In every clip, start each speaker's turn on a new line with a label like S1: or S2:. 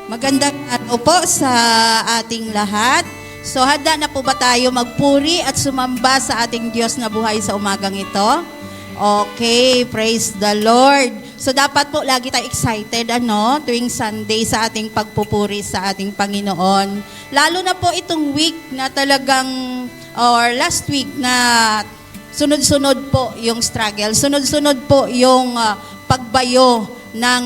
S1: Magandang araw po sa ating lahat. So handa na po ba tayo magpuri at sumamba sa ating Diyos na buhay sa umagang ito? Okay, praise the Lord. So dapat po lagi tayo excited tuwing Sunday sa ating pagpupuri sa ating Panginoon. Lalo na po itong week na talagang, or last week na sunod-sunod po yung struggle. Sunod-sunod po yung pagbayo ng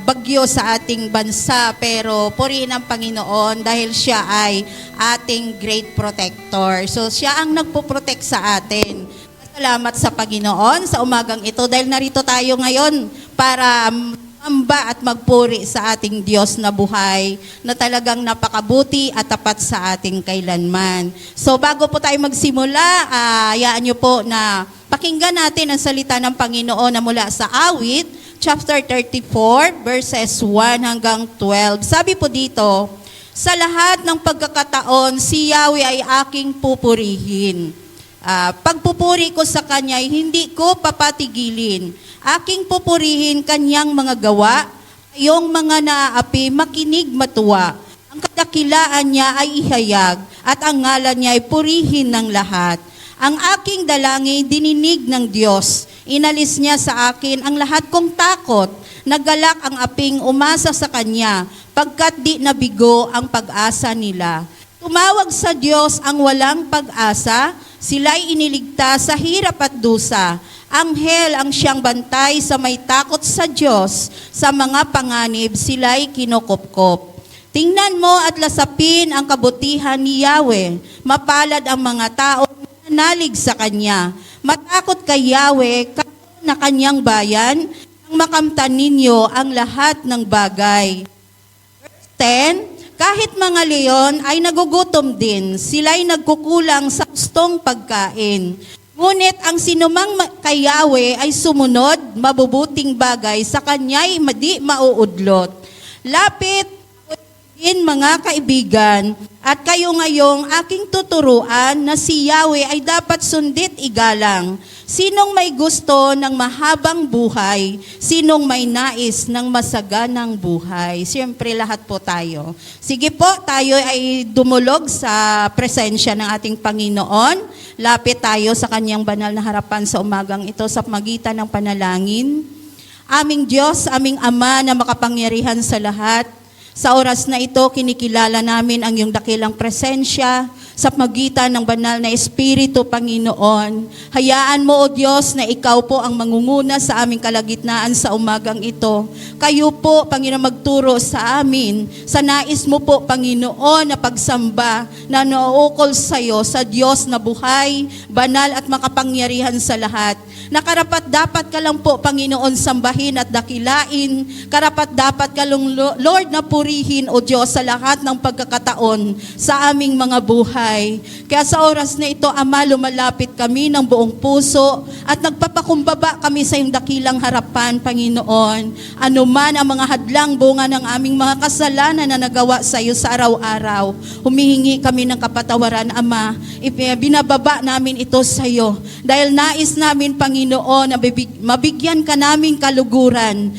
S1: bagyo sa ating bansa, pero purihin ang Panginoon dahil siya ay ating great protector. So siya ang nagpo-protect sa atin. Salamat sa Panginoon sa umagang ito dahil narito tayo ngayon para sumamba at magpuri sa ating Diyos na buhay na talagang napakabuti at tapat sa ating kailanman. So bago po tayo magsimula, hayaan niyo po na pakinggan natin ang salita ng Panginoon na mula sa Awit chapter 34, verses 1 hanggang 12. Sabi po dito, sa lahat ng pagkakataon, si Yahweh ay aking pupurihin. Pagpupuri ko sa Kanya, hindi ko papatigilin. Aking pupurihin Kanyang mga gawa, yung mga naaapi, makinig matuwa. Ang kadakilaan niya ay ihayag, at ang ngalan niya ay purihin ng lahat. Ang aking dalangin, dininig ng Diyos. Inalis niya sa akin ang lahat kong takot. Nagalak ang aping umasa sa Kanya, pagkat di nabigo ang pag-asa nila. Tumawag sa Diyos ang walang pag-asa, sila'y iniligtas sa hirap at dusa. Anghel ang siyang bantay sa may takot sa Diyos, sa mga panganib sila'y kinukupkop. Tingnan mo at lasapin ang kabutihan ni Yahweh. Mapalad ang mga tao nalig sa Kanya. Matakot kay Yahweh, kayo na Kanyang bayan, ang makamtan ninyo ang lahat ng bagay. Verse 10, kahit mga leon ay nagugutom din, sila'y nagkukulang sa gustong pagkain. Ngunit ang sinumang kay Yahweh ay sumunod, mabubuting bagay, sa Kanya'y di mauudlot. Lapit din mga kaibigan, at kayo ngayong aking tuturuan na si Yahweh ay dapat sundit igalang. Sinong may gusto ng mahabang buhay? Sinong may nais ng masaganang buhay? Siyempre lahat po tayo. Sige po, tayo ay dumulog sa presensya ng ating Panginoon. Lapit tayo sa Kanyang banal na harapan sa umagang ito sa magitan ng panalangin. Aming Diyos, aming Ama na makapangyarihan sa lahat, sa oras na ito, kinikilala namin ang iyong dakilang presensya sa pagitan ng banal na Espiritu, Panginoon. Hayaan mo, O Diyos, na ikaw po ang mangunguna sa aming kalagitnaan sa umagang ito. Kayo po, Panginoon, magturo sa amin, sa nais mo po, Panginoon, na pagsamba na nauukol sa iyo, sa Diyos na buhay, banal at makapangyarihan sa lahat. Nakarapat dapat ka lang po, Panginoon, sambahin at dakilain. Karapat dapat ka lang, Lord, na purihin, O Diyos, sa lahat ng pagkakataon sa aming mga buhay. Kaya sa oras na ito, Ama, lumalapit kami ng buong puso at nagpapakumbaba kami sa iyong dakilang harapan, Panginoon. Ano man ang mga hadlang bunga ng aming mga kasalanan na nagawa sa iyo sa araw-araw, humihingi kami ng kapatawaran, Ama. Binababa namin ito sa iyo dahil nais namin, Panginoon, na mabigyan ka naming kaluguran,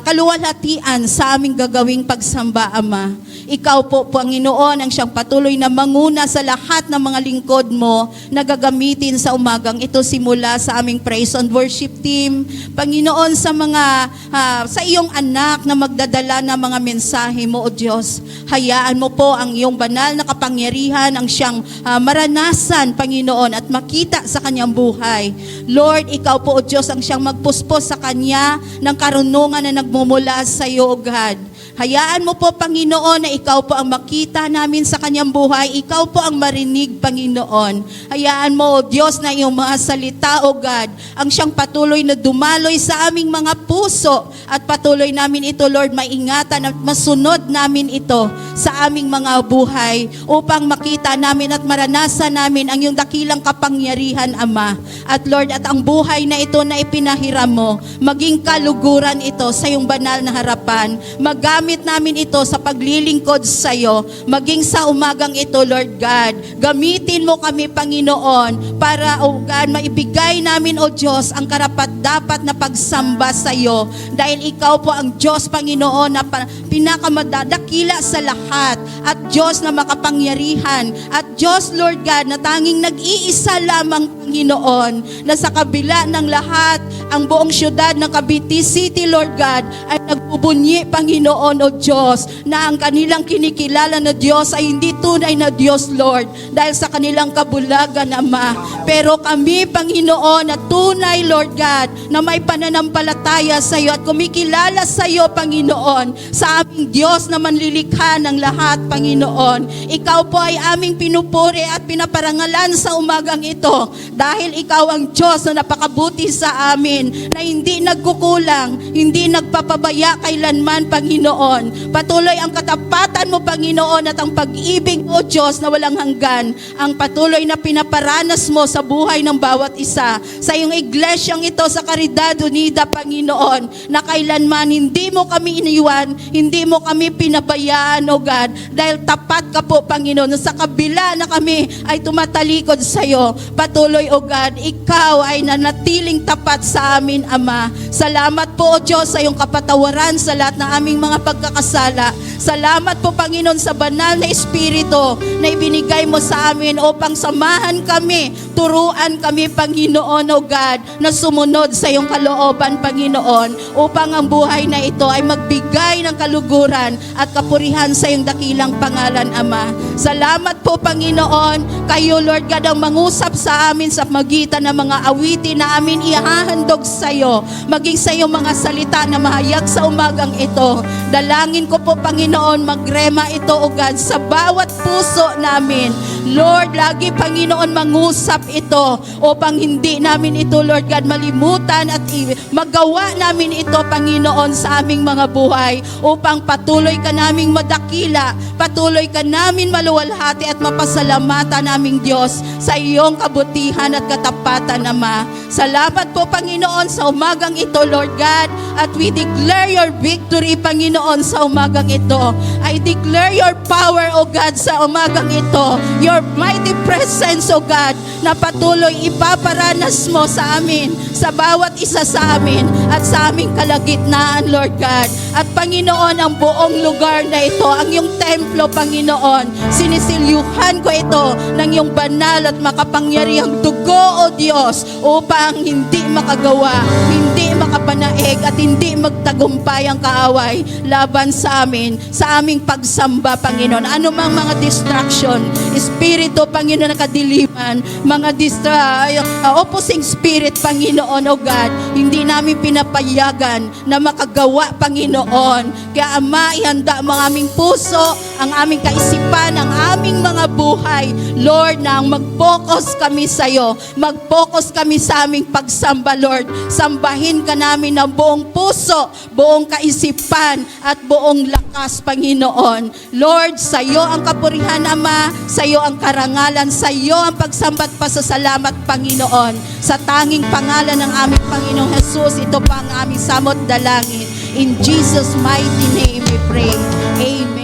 S1: kaluwalhatian sa aming gagawing pagsamba, Ama. Ikaw po, Panginoon, ang siyang patuloy na manguna sa lahat ng mga lingkod mo na gagamitin sa umagang ito simula sa aming praise and worship team. Panginoon, sa iyong anak na magdadala ng mga mensahe mo, O Diyos, hayaan mo po ang iyong banal na kapangyarihan ang siyang maranasan, Panginoon, at makita sa kanyang buhay. Lord, ikaw po, O Diyos, ang siyang magpuspos sa kanya ng karunungan na nagmumula sa iyo, O God. Hayaan mo po, Panginoon, na ikaw po ang makita namin sa kanyang buhay. Ikaw po ang marinig, Panginoon. Hayaan mo, O Diyos, na iyong mga salita, O God, ang siyang patuloy na dumaloy sa aming mga puso at patuloy namin ito, Lord, maingatan at masunod namin ito sa aming mga buhay upang makita namin at maranasan namin ang iyong dakilang kapangyarihan, Ama. At Lord, at ang buhay na ito na ipinahiram mo, maging kaluguran ito sa iyong banal na harapan. Magamit namin ito sa paglilingkod sa iyo, maging sa umagang ito, Lord God. Gamitin mo kami, Panginoon, para, O God, maibigay namin, O Diyos, ang karapat-dapat na pagsamba sa iyo. Dahil ikaw po ang Diyos, Panginoon, na pinakamadadakila sa lahat. At Diyos na makapangyarihan. At Diyos, Lord God, na tanging nag-iisa lamang, Panginoon, na sa kabila ng lahat, ang buong syudad ng Cavite City, Lord God, ay nagbubunyi, Panginoon, O Diyos, na ang kanilang kinikilala na Diyos ay hindi tunay na Diyos, Lord, dahil sa kanilang kabulagan, Ama. Pero kami, Panginoon, na tunay, Lord God, na may pananampalataya sa iyo at kumikilala sa iyo, Panginoon, sa aming Diyos na manlilikha ng lahat, Panginoon. Ikaw po ay aming pinupuri at pinaparangalan sa umagang ito dahil ikaw ang Diyos na napakabuti sa amin, na hindi nagkukulang, hindi nagpapabaya kailanman, Panginoon. Patuloy ang katapatan mo, Panginoon, at ang pag-ibig mo, Diyos, na walang hanggan, ang patuloy na pinaparanas mo sa buhay ng bawat isa, sa iyong iglesyang ito sa Caridad Unida, Panginoon, na kailanman hindi mo kami iniwan, hindi mo kami pinabayaan, O God, dahil tapat ka po, Panginoon, na sa kabila na kami ay tumatalikod sa iyo, patuloy, O God, ikaw ay nanatiling tapat sa amin, Ama. Salamat po, O Diyos, sa iyong kapatawaran sa lahat ng aming mga pagkakasala. Salamat po, Panginoon, sa banal na Espiritu na ibinigay mo sa amin upang samahan kami, turuan kami, Panginoon, O God, na sumunod sa iyong kalooban, Panginoon, upang ang buhay na ito ay magbigay ng kaluguran at kapurihan sa iyong dakilang pangalan, Ama. Salamat po, Panginoon, kayo, Lord God, ang mangusap sa amin sa magitan ng mga awitin na amin ihahandog sa iyo, maging sa iyong mga salita na mahayag sa umagang ito. Dalangin ko po, Panginoon, magrema ito, O God, sa bawat puso namin. Lord, lagi, Panginoon, mangusap ito upang hindi namin ito, Lord God, malimutan at magawa namin ito, Panginoon, sa aming mga buhay upang patuloy ka naming madakila, patuloy ka namin maluwalhati at mapasalamatan naming Diyos sa iyong kabutihan at katapatan, Ama. Salamat po, Panginoon, sa umagang ito, Lord God, at we declare your victory, Panginoon, sa umagang ito. I declare your power, O God, sa umagang ito, your mighty presence, O God, na patuloy ipaparanas mo sa amin, sa bawat isa sa amin, at sa aming kalagitnaan, Lord God. At Panginoon, ang buong lugar na ito, ang iyong templo, Panginoon, sinisilyuhan ko ito ng iyong banal at makapangyarihang dugo, O Diyos, upang hindi makagawa, hindi makapanaig, at hindi magtagumpay ang kaaway laban sa amin, sa aming pagsamba, Panginoon. Ano mang mga distraction, espiritu, Panginoon, na kadiliman, mga opposing spirit, Panginoon, O God, hindi namin pinapayagan na makagawa, Panginoon. Kaya, Ama, ihanda ang aming puso, ang aming kaisipan, ang aming mga buhay, Lord, na mag-focus kami sa iyo, mag-focus kami sa aming pagsamba, Lord. Sambahin ka namin ng buong puso, buong kaisipan, at buong lakas, Panginoon. Lord, sa iyo ang kapurihan, Ama, sa iyo ang karangalan, sa iyo ang pagsambat pasasalamat, Panginoon. Sa tanging pangalan ng aming Panginoong Jesus, ito pa ang aming samot dalangin. In Jesus' mighty name we pray. Amen.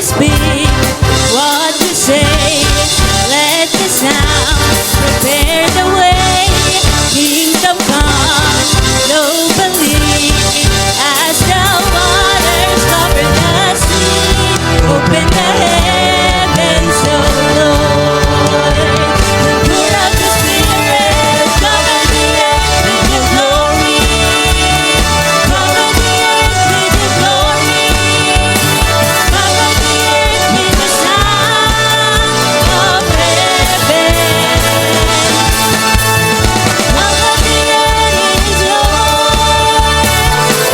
S2: to speak, what to say. Let the sound prepare the way. Kingdom come globally as the waters cover the sea. Open the heavens, oh Lord. Pour out your spirit, cover the earth with your glory. Cover the earth with your glory. Cover the earth with the sound of heaven. All of the earth is yours.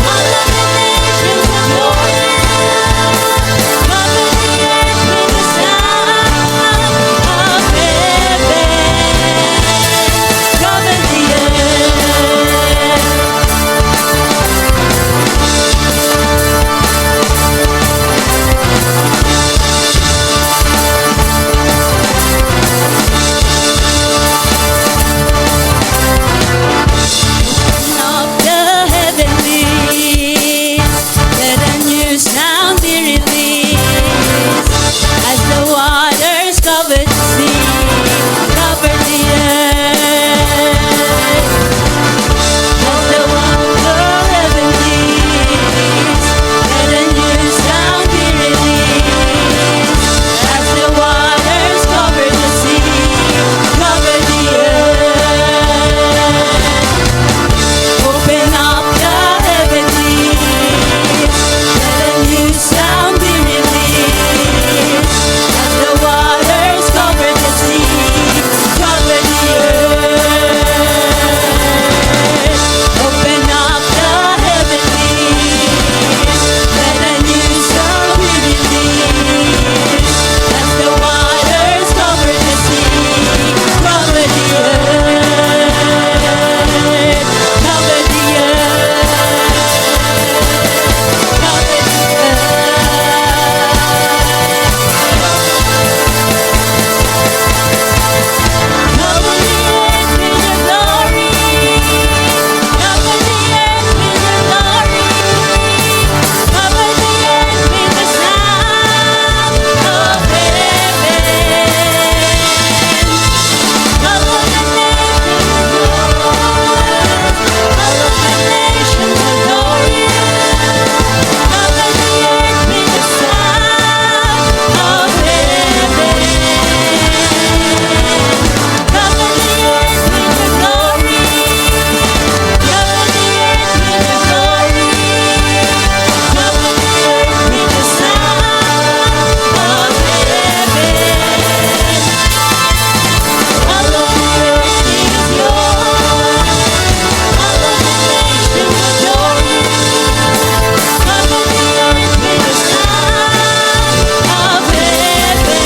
S2: All of the nations adore you. Cover the earth with the sound of heaven. Cover the earth. Of the heavenlies, let a new sound be released as the waters cover the sea, cover the earth. As the heavenlies, let a new sound be released as the waters cover the sea, cover the earth. Open up the heavenlies, let a new sound be released as the waters cover the sea, cover the earth. Open up the heavenlies, let a new sound be released as the waters cover the sea, cover the earth. Cover the earth. Cover the Cover the earth with your glory. Cover the earth with your glory. Cover the earth with the sound of heaven. Cover the nations adore you. Cover the earth with the sound of heaven. Cover the earth with your glory. Cover the earth with your glory. Cover the earth with the sound of heaven. All of the earth is yours. All of the nations adore you. Cover the earth with the sound of heaven.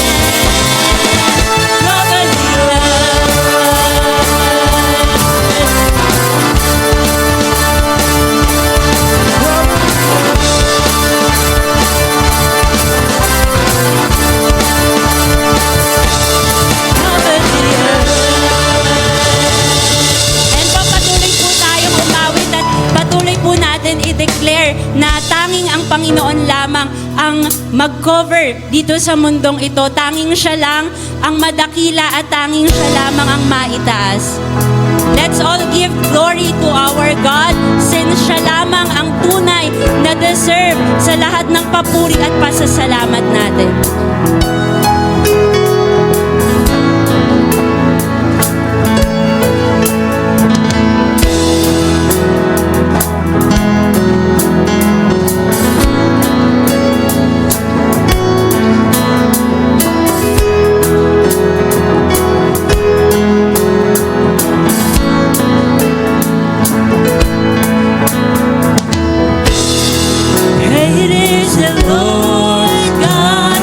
S2: Cover the And papatuloy po tayong umawit at patuloy po natin i-declare na tanging ang Panginoon lamang ang mag-cover dito sa mundong ito. Tanging siya lang ang madakila at tanging siya lamang ang maitaas. Let's all give glory to our God since siya lamang ang tunay na deserve sa lahat ng papuri at pasasalamat natin. Great is the Lord God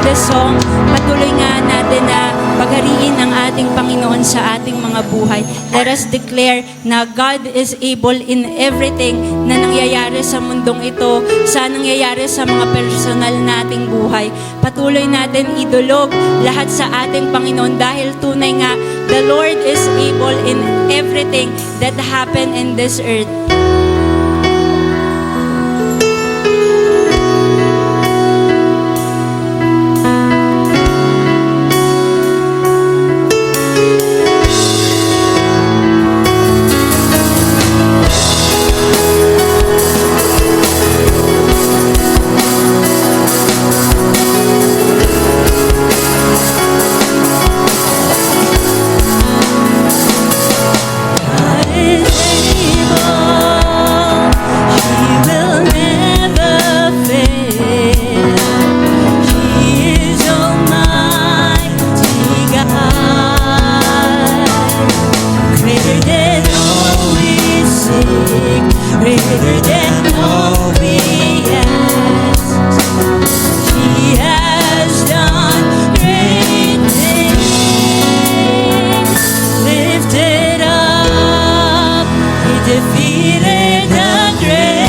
S2: the song, patuloy nga natin na paghariin ang ating Panginoon sa ating mga buhay. Let us declare na God is able in everything na nangyayari sa mundong ito, sa nangyayari sa mga personal nating buhay. Patuloy natin idulog lahat sa ating Panginoon dahil tunay nga, the Lord is able in everything that happen in this earth.
S3: Greater than all we ask, He has done great things. Lifted up, He defeated the grave.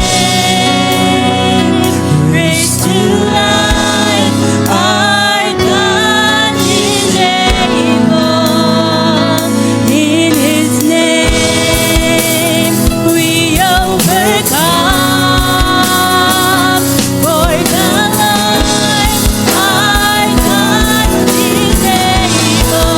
S3: Raised to life, our God is able. In His name we overcome. For the Lord our God is able.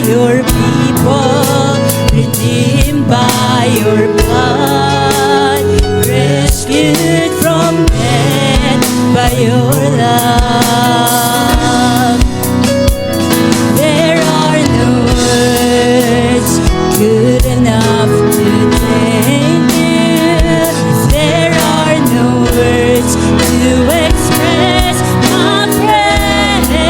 S3: your people, redeemed by your blood, rescued from death by your love. There are no words good enough to thank you. There are no words to express my praise,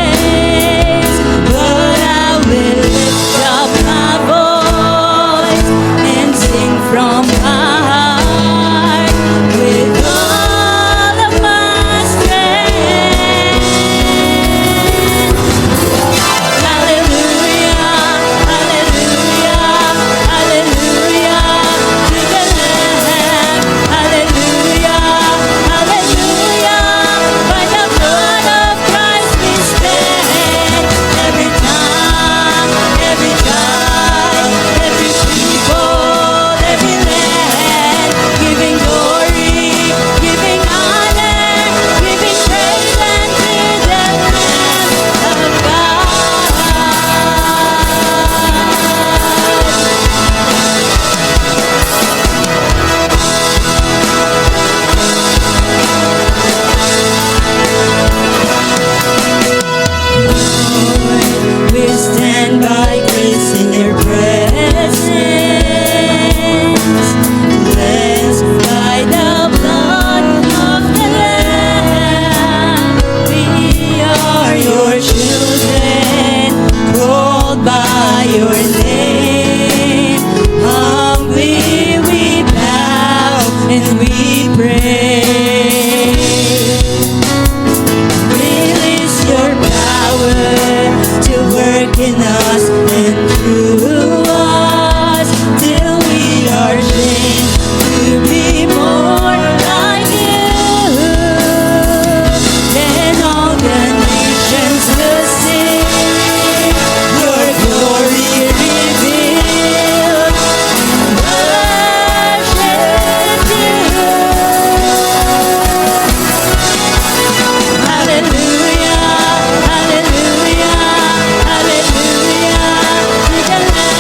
S3: but I will lift up my voice and sing from my heart with all of my strength. Hallelujah, hallelujah, hallelujah to the Lamb. Hallelujah, hallelujah. By the blood of Christ we stand. Every tongue, every tribe, every people, every land, giving glory, giving honor, giving praise unto the Lamb of God. We stand by grace in your presence, blessed by the blood of the Lamb. We are your children, called by your name. Humbly we bow and we pray. Release your power to work in us and through us till we are changed to be more like you. Then all the nations will sing your glory revealed. Worship you. Hallelujah, hallelujah, hallelujah to the Lamb.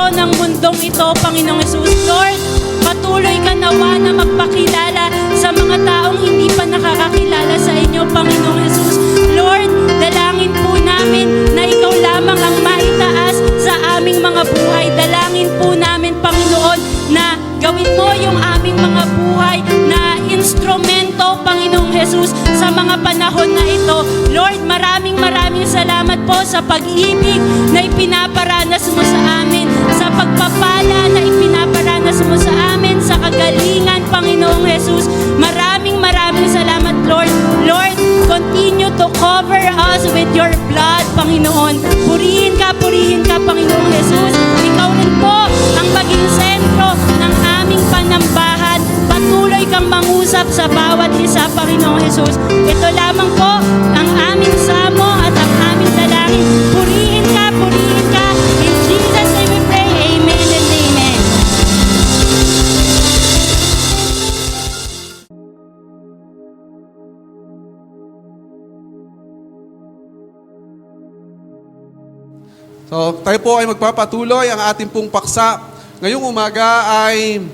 S2: sentro ng mundong ito, Panginoong Jesus. Lord, patuloy ka nawa na magpakilala sa mga taong hindi pa nakakakilala sa inyo, Panginoong Jesus. Lord, dalangin po namin na ikaw lamang ang maitaas sa aming mga buhay. Dalangin po namin, Panginoon, na gawin mo yung aming mga buhay na instrumento, Panginoong Jesus, sa mga panahon na ito. Lord, maraming salamat po sa pag-ibig na ipinaparanas mo sa amin, sa pagpapala na ipinaparanas mo sa amin, sa kagalingan, Panginoong Jesus. Maraming salamat, Lord. Lord, continue to cover us with your blood, Panginoon. Purihin ka, Panginoong Jesus. Ikaw rin po ang maging sentro ng aming panambahan. Patuloy kang mangusap sa bawat isa, Panginoong Jesus. Ito lamang po ang aming samo at ang aming dalangin. Purihin ka. In Jesus' name we pray. Amen and amen.
S4: So, tayo po ay magpapatuloy ang ating pong paksa. Ngayong umaga ay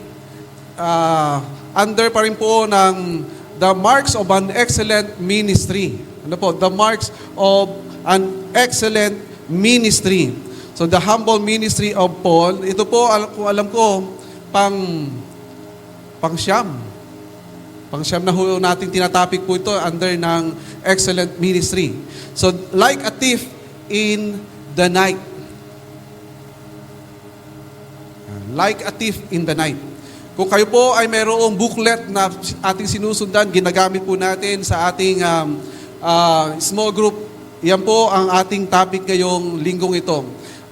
S4: under pa rin po ng The Marks of an Excellent Ministry. Ano po? The Marks of an Excellent Ministry. So, the humble ministry of Paul. Ito po, alam ko, pang-siyam na ho natin tinatapik po ito under ng excellent ministry. So, like a thief in the night. Like a thief in the night. Kung kayo po ay mayroong booklet na ating sinusundan, ginagamit po natin sa ating small group, yan po ang ating topic ngayong linggong ito.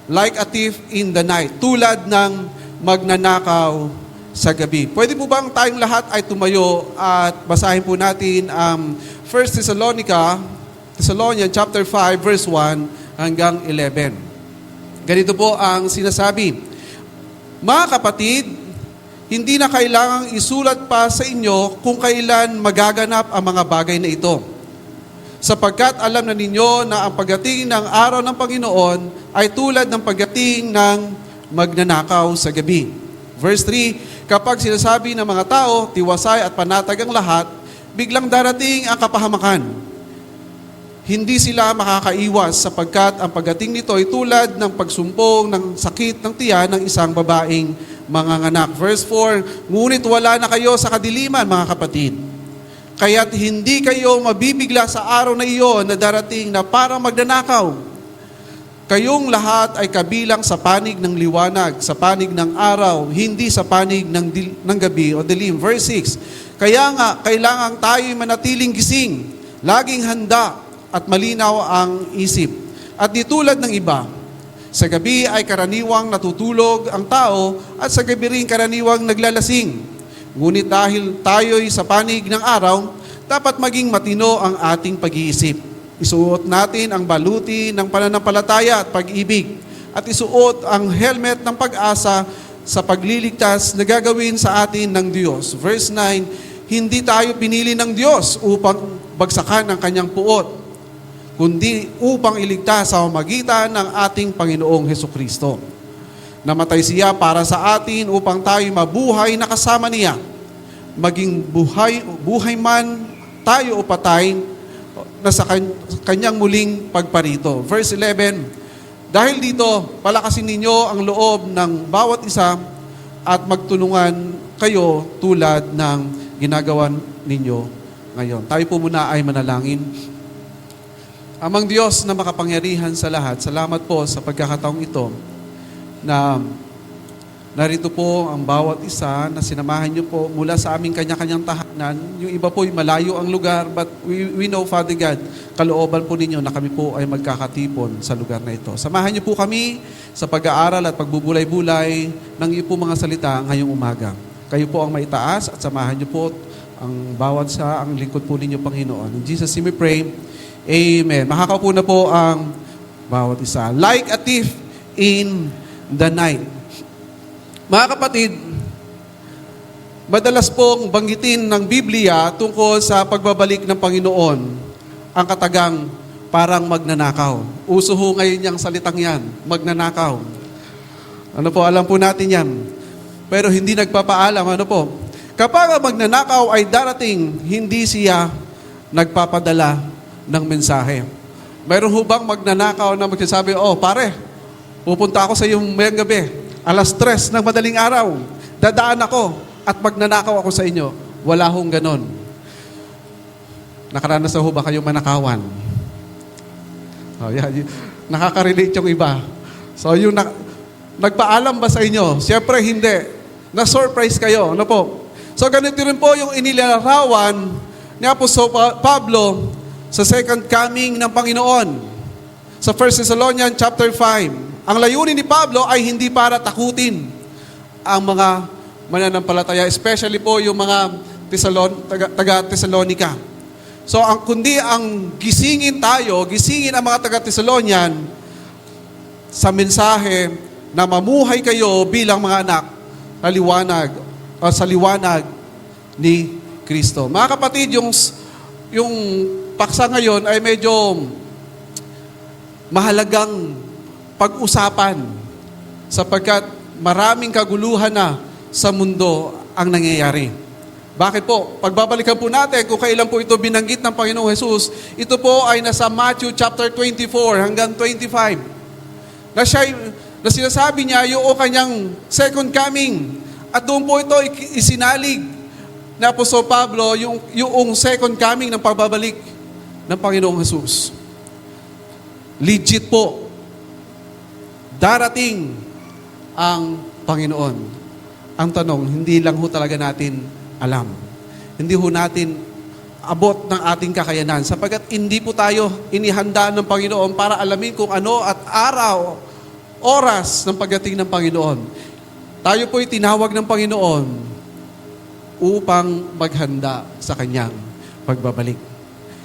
S4: Like a thief in the night. Tulad ng magnanakaw sa gabi. Pwede po bang tayong lahat ay tumayo at basahin po natin ang 1 Thessalonians chapter 5 verse 1 hanggang 11. Ganito po ang sinasabi. Mga kapatid, hindi na kailangang isulat pa sa inyo kung kailan magaganap ang mga bagay na ito. Sapagkat alam na ninyo na ang pagdating ng araw ng Panginoon ay tulad ng pagdating ng magnanakaw sa gabi. Verse 3, kapag sinasabi ng mga tao, tiwasay at panatag ang lahat, biglang darating ang kapahamakan. Hindi sila makakaiwas sapagkat ang pagdating nito ay tulad ng pagsumpong ng sakit ng tiyan ng isang babaeng manganganak. Verse 4, ngunit wala na kayo sa kadiliman, mga kapatid. Kaya't hindi kayo mabibigla sa araw na iyon na darating na parang magnanakaw. Kayong lahat ay kabilang sa panig ng liwanag, sa panig ng araw, hindi sa panig ng gabi o dilim. Verse 6, kaya nga, kailangan tayo'y manatiling gising, laging handa at malinaw ang isip. At di tulad ng iba, sa gabi ay karaniwang natutulog ang tao at sa gabi rin karaniwang naglalasing. Ngunit dahil tayo'y sa panig ng araw, dapat maging matino ang ating pag-iisip. Isuot natin ang baluti ng pananampalataya at pag-ibig at isuot ang helmet ng pag-asa sa pagliligtas na gagawin sa atin ng Diyos. Verse 9, hindi tayo pinili ng Diyos upang bagsakan ang kanyang puot, kundi upang iligtas sa pamamagitan ng ating Panginoong Hesukristo. Namatay siya para sa atin upang tayo mabuhay na kasama niya. Maging buhay man tayo o patay na sa kanyang muling pagparito. Verse 11, dahil dito, palakasin ninyo ang loob ng bawat isa at magtulungan kayo tulad ng ginagawa ninyo ngayon. Tayo po muna ay manalangin. Amang Diyos na makapangyarihan sa lahat, salamat po sa pagkakataong ito na narito po ang bawat isa na sinamahan niyo po mula sa aming kanya-kanyang tahanan. Yung iba po ay malayo ang lugar, but we know, Father God, kalooban po ninyo na kami po ay magkakatipon sa lugar na ito. Samahan niyo po kami sa pag-aaral at pagbubulay-bulay ng iyo po mga salita ngayong umaga. Kayo po ang maitaas at samahan niyo po ang bawat sa ang lingkod po ninyo, Panginoon. In Jesus' name we pray. Amen. Makakaupo na po ang bawat isa. Like a thief in the night. Mga kapatid, madalas pong banggitin ng Biblia tungkol sa pagbabalik ng Panginoon ang katagang parang magnanakaw. Uso ho ngayon yung salitang yan, magnanakaw. Ano po, alam po natin yan. Pero hindi nagpapaalam, ano po. Kapag ang magnanakaw ay darating, hindi siya nagpapadala ng mensahe. Mayroon ho bang magnanakaw na magsasabi, oh pare, pupunta ako sa iyong mayang gabi, 3:00 ng madaling araw, dadaan ako at magnanakaw ako sa inyo. Wala hong ganon. Nakaranas na ho ba kayong manakawan? Oh, yan. Nakaka-relate yung iba. So yung nagpaalam ba sa inyo? Siyempre hindi. Na-surprise kayo. Ano po? So ganito rin po yung inilarawan ni Apostol Pablo sa second coming ng Panginoon. Sa 1 Thessalonians chapter 5. Ang layunin ni Pablo ay hindi para takutin ang mga mananampalataya, especially po yung mga taga-Thessalonica. So kundi ang gisingin tayo, gisingin ang mga taga-Thessalonian sa mensahe na mamuhay kayo bilang mga anak na liwanag o sa liwanag ni Kristo. Mga kapatid, yung paksa ngayon ay medyo mahalagang pag-usapan sapagkat maraming kaguluhan na sa mundo ang nangyayari. Bakit po? Pagbabalikan po natin kung kailan po ito binanggit ng Panginoong Jesus, ito po ay nasa Matthew chapter 24 hanggang 25. Na sinasabi niya yung kanyang second coming. At doon po ito isinalig na Apostol Pablo yung second coming ng pagbabalik ng Panginoong Jesus. Legit po. Darating ang Panginoon. Ang tanong, hindi lang ho talaga natin alam. Hindi ho natin abot ng ating kakayanan sapagkat hindi po tayo inihanda ng Panginoon para alamin kung ano at araw, oras ng pagdating ng Panginoon. Tayo po'y tinawag ng Panginoon upang maghanda sa Kanyang pagbabalik.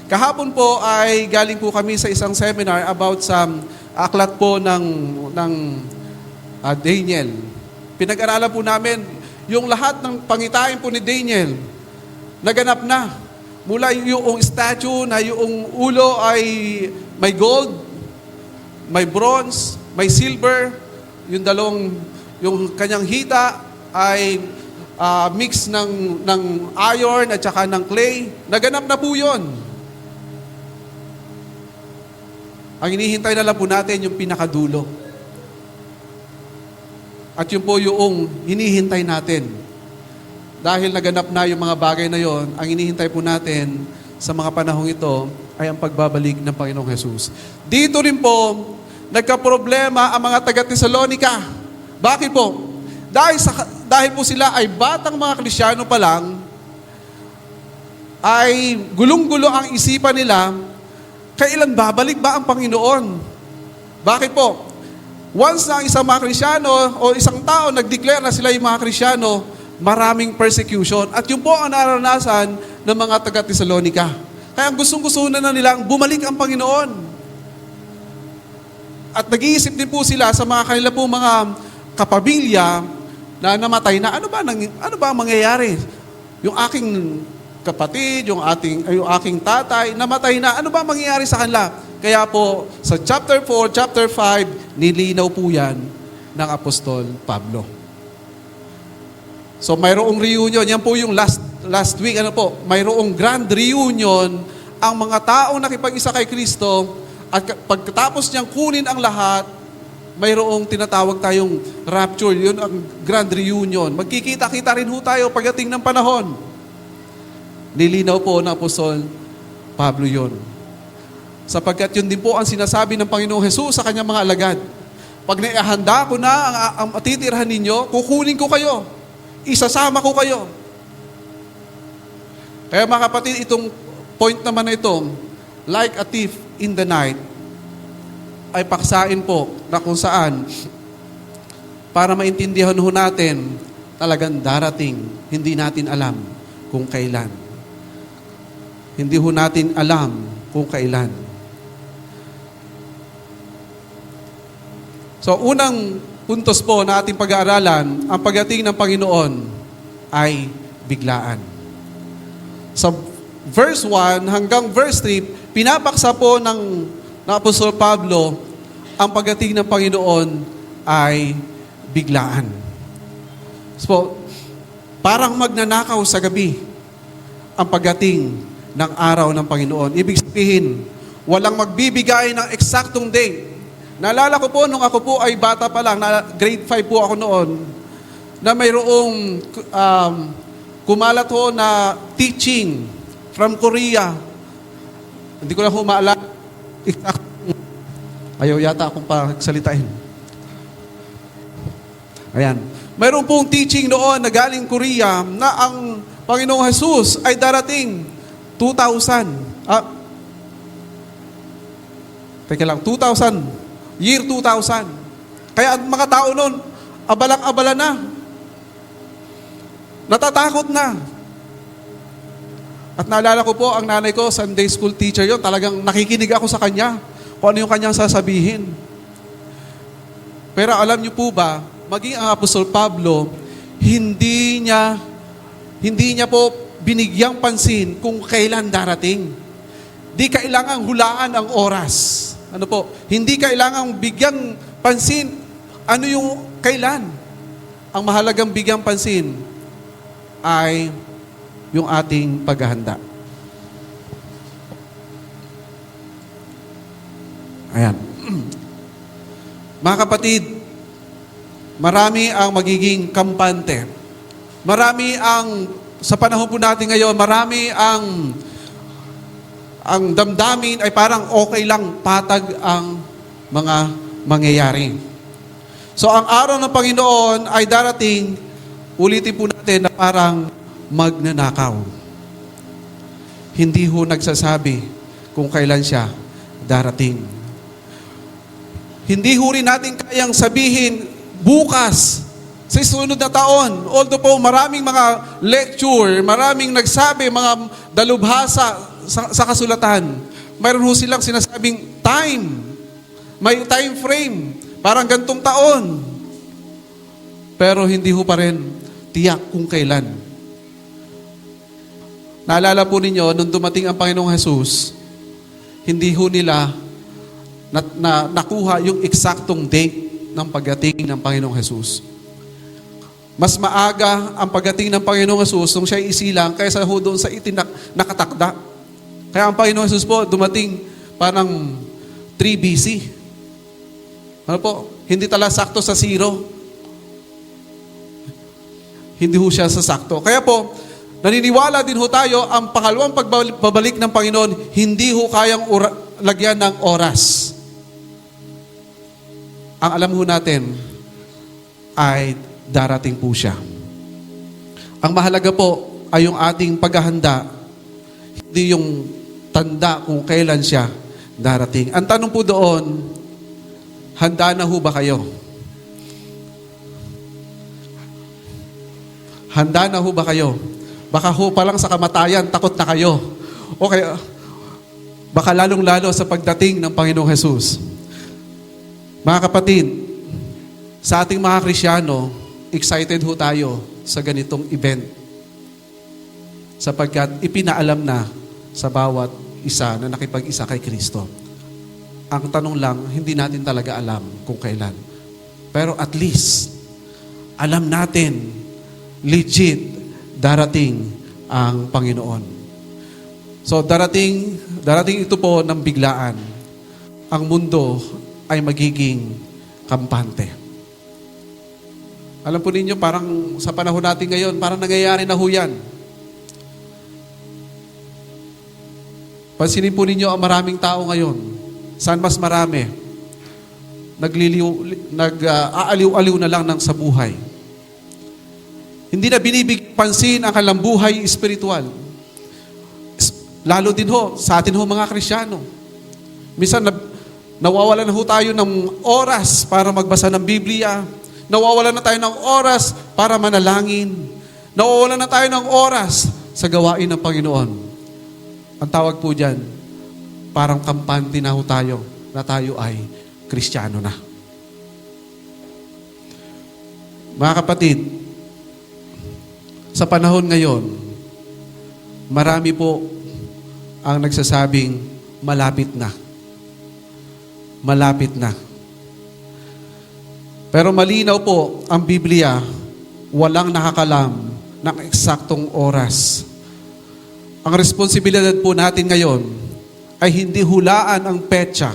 S4: Kahapon po ay galing po kami sa isang seminar about sa aklat po ng Daniel. Pinag-aralan po namin yung lahat ng pangitain po ni Daniel, naganap na. Mula yung statue na yung ulo ay may gold, may bronze, may silver, yung kanyang hita ay mix ng iron at saka ng clay. Naganap na po yun. Ang hinihintay na lang po natin yung pinakadulo. At yun po yung hinihintay natin. Dahil naganap na yung mga bagay na yon, ang hinihintay po natin sa mga panahong ito ay ang pagbabalik ng Panginoong Jesus. Dito rin po, nagka-problema ang mga taga-Thessalonica. Bakit po? Dahil po sila ay batang mga Kristiyano pa lang, ay gulong-gulo ang isipan nila, kailan babalik ba ang Panginoon? Bakit po? Once na isang mga Kristiyano o isang tao nag-declare na sila yung mga Kristiyano, maraming persecution. At yun po ang naranasan ng mga taga-Thessalonica. Kaya ang gustong-gusto na nilang bumalik ang Panginoon. At nag-iisip din po sila sa mga kanila po mga kapamilya na namatay na, ano ba ang mangyayari? Yung aking kapatid, yung aking tatay, namatay na, ano ba ang mangyayari sa kanila? Kaya po, sa chapter 4, chapter 5, nilinaw po yan ng Apostol Pablo. So, mayroong reunion. Yan po yung last week, mayroong grand reunion ang mga taong nakipag-isa kay Kristo at pagkatapos niyang kunin ang lahat, mayroong tinatawag tayong rapture. Yun ang grand reunion. Magkikita-kita rin ho tayo pagdating ng panahon. Nilinaw po ng Apostol Pablo yun. Sapagkat yun din po ang sinasabi ng Panginoong Jesus sa kanyang mga alagad. Pag naihanda ko na ang matitirhan ninyo, kukunin ko kayo. Isasama ko kayo. Kaya mga kapatid, itong point naman na ito, like a thief in the night, ay paksain po na kung saan para maintindihan ho natin talagang darating, hindi natin alam kung kailan. Hindi ho natin alam kung kailan. So, unang puntos po na ating pag-aaralan, ang pagdating ng Panginoon ay biglaan. Sa verse 1 hanggang verse 3, pinapaksa po ng Apostol Pablo, ang pagdating ng Panginoon ay biglaan. So, parang magnanakaw sa gabi ang pagdating ng araw ng Panginoon. Ibig sabihin, walang magbibigay ng eksaktong date. Naalala ko po, nung ako po ay bata pa lang, na grade 5 po ako noon, na mayroong kumalat ho na teaching from Korea. Hindi ko na ho maalala. Ayaw yata akong pagsalitain. Ayan. Mayroon pong teaching noon na galing Korea na ang Panginoong Jesus ay darating 2000. Teka lang, 2000. Year 2000. Kaya ang mga tao noon, abalang-abala na. Natatakot na. At naalala ko po, ang nanay ko, Sunday school teacher yon, talagang nakikinig ako sa kanya kung ano yung kanyang sasabihin. Pero alam niyo po ba, maging ang Apostol Pablo, hindi niya po binigyang pansin kung kailan darating. Di kailangang hulaan ang oras. Ano po? Hindi kailangang bigyang pansin ano yung kailan. Ang mahalagang bigyang pansin ay yung ating paghahanda. Ayan. Mga kapatid, marami ang magiging kampante. Marami sa panahon po natin ngayon, marami ang damdamin ay parang okay lang, patag ang mga mangyayari. So ang araw ng Panginoon ay darating, ulitin po natin na parang magnanakaw. Hindi ho nagsasabi kung kailan siya darating. Hindi ho rin natin kayang sabihin bukas, sa sunod na taon. Although po maraming mga lecture, maraming nagsabi, mga dalubhasa sa kasulatan. Mayroon ho silang sinasabing time. May time frame. Parang gantong taon. Pero hindi ho pa rin tiyak kung kailan. Naalala po ninyo, nung dumating ang Panginoong Jesus, hindi ho nila nakuha yung eksaktong date ng pagdating ng Panginoong Jesus. Mas maaga ang pagdating ng Panginoong Jesus nung siya isilang kaysa ho doon sa nakatakda. Kaya ang Panginoong Jesus po dumating parang 3 BC. Ano po? Hindi talaga sakto sa 0. Hindi ho siya sa sakto. Kaya po, naniniwala din ho tayo ang pangalawang pagbabalik ng Panginoon, hindi ho kayang lagyan ng oras. Ang alam ho natin ay darating po siya. Ang mahalaga po ay yung ating paghahanda, hindi yung tanda kung kailan siya darating. Ang tanong po doon, handa na ho ba kayo? Handa na ho ba kayo? Baka ho pa lang sa kamatayan, takot na kayo. Okay, baka lalong-lalo sa pagdating ng Panginoong Jesus. Mga kapatid, sa ating mga Krisyano, excited ho tayo sa ganitong event. Sapagkat ipinaalam na sa bawat isa na nakipag-isa kay Kristo. Ang tanong lang, hindi natin talaga alam kung kailan. Pero at least, alam natin, legit, darating ang Panginoon. So darating ito po ng biglaan. Ang mundo ay magiging kampante. Alam po ninyo, parang sa panahon natin ngayon, parang nangyayari na ho yan. Pansinin po ninyo ang maraming tao ngayon. Saan mas marami? Nag-aaliw-aliw na lang ng sa buhay. Hindi na binibig pansin ang kanilang buhay espiritual. Lalo din ho, sa atin ho mga Krisyano. Minsan, nawawalan na ho tayo ng oras para magbasa ng Biblia. Nawawalan na tayo ng oras para manalangin. Nawawalan na tayo ng oras sa gawain ng Panginoon. Ang tawag po dyan, parang kampante na ho tayo na tayo ay Kristiyano na. Mga kapatid, sa panahon ngayon, marami po ang nagsasabing malapit na. Malapit na. Pero malinaw po ang Biblia, walang nakakalam ng eksaktong oras. Ang responsibilidad po natin ngayon ay hindi hulaan ang petsa,